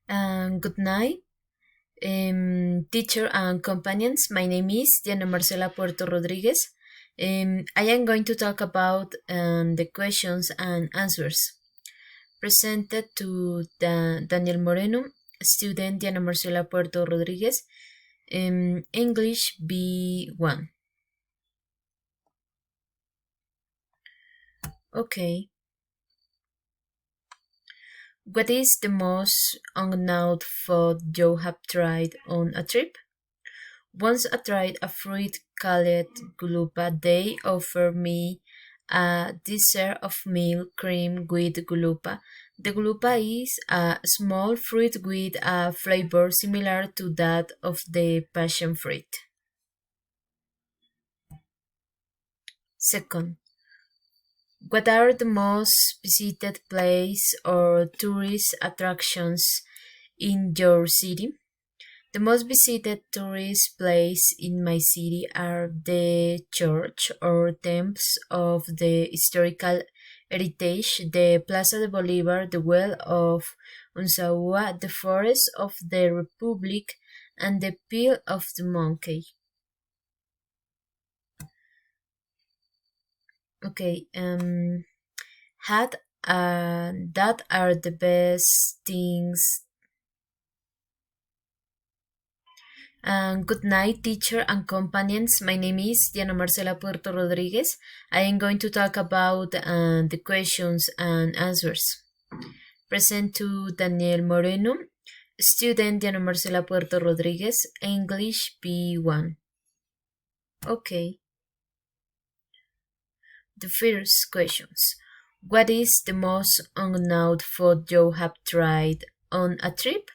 Good night, teacher and companions. My name is Diana Marcela Puerto Rodriguez. I am going to talk about the questions and answers presented to Daniel Moreno, student Diana Marcela Puerto Rodriguez, English B1. Okay. What is the most unknown food you have tried on a trip? Once I tried a fruit called gulupa. They offered me a dessert of milk cream with gulupa. The gulupa is a small fruit with a flavor similar to that of the passion fruit. Second, what are the most visited places or tourist attractions in your city? The most visited tourist places in my city are the church or temples of the historical heritage, the Plaza de Bolivar, the Well of Unsaua, the Forest of the Republic, and the Peel of the Monkey. Okay, had that are the best things. Good night, teacher and companions. My name is Diana Marcela Puerto Rodriguez. I am going to talk about the questions and answers. Present to Daniel Moreno, student Diana Marcela Puerto Rodriguez, English B1. Okay. The first questions. What is the most unknown food you have tried on a trip?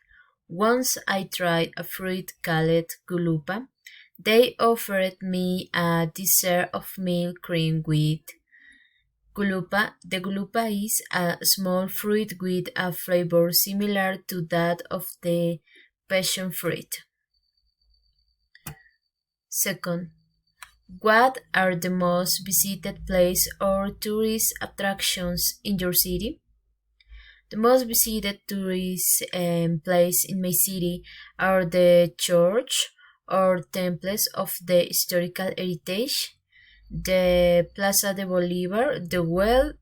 Once I tried a fruit called gulupa. They offered me a dessert of milk cream with gulupa. The gulupa is a small fruit with a flavor similar to that of the passion fruit. Second, what are the most visited places or tourist attractions in your city? The most visited tourist place in my city are the church or temples of the historical heritage, the Plaza de Bolivar, the Well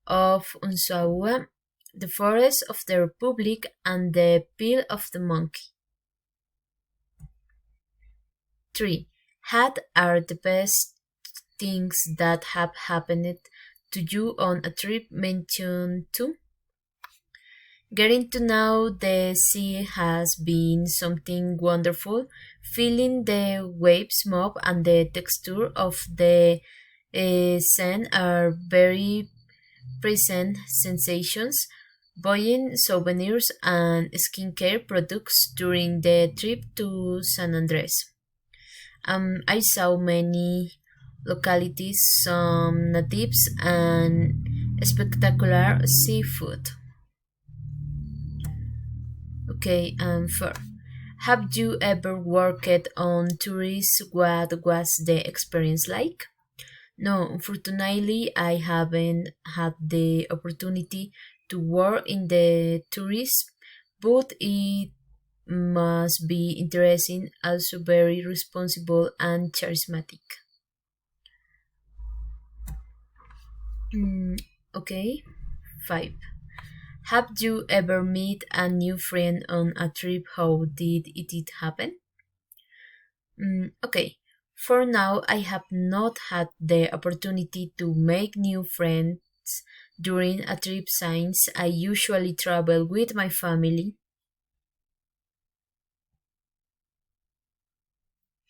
of Unsaua, the Forest of the Republic, and the Peel of the Monkey. 3. What are the best things that have happened to you on a trip mentioned 2? Getting to know the sea has been something wonderful. Feeling the waves move and the texture of the sand are very present sensations. Buying souvenirs and skincare products during the trip to San Andres. I saw many localities, some natives, and spectacular seafood. Okay, and 4. Have you ever worked on tourists? What was the experience like? No, unfortunately, I haven't had the opportunity to work in the tourist, but it must be interesting, also very responsible and charismatic. Okay, 5. Have you ever met a new friend on a trip? How did it happen? Okay, for now, I have not had the opportunity to make new friends during a trip since I usually travel with my family.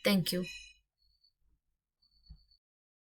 Thank you.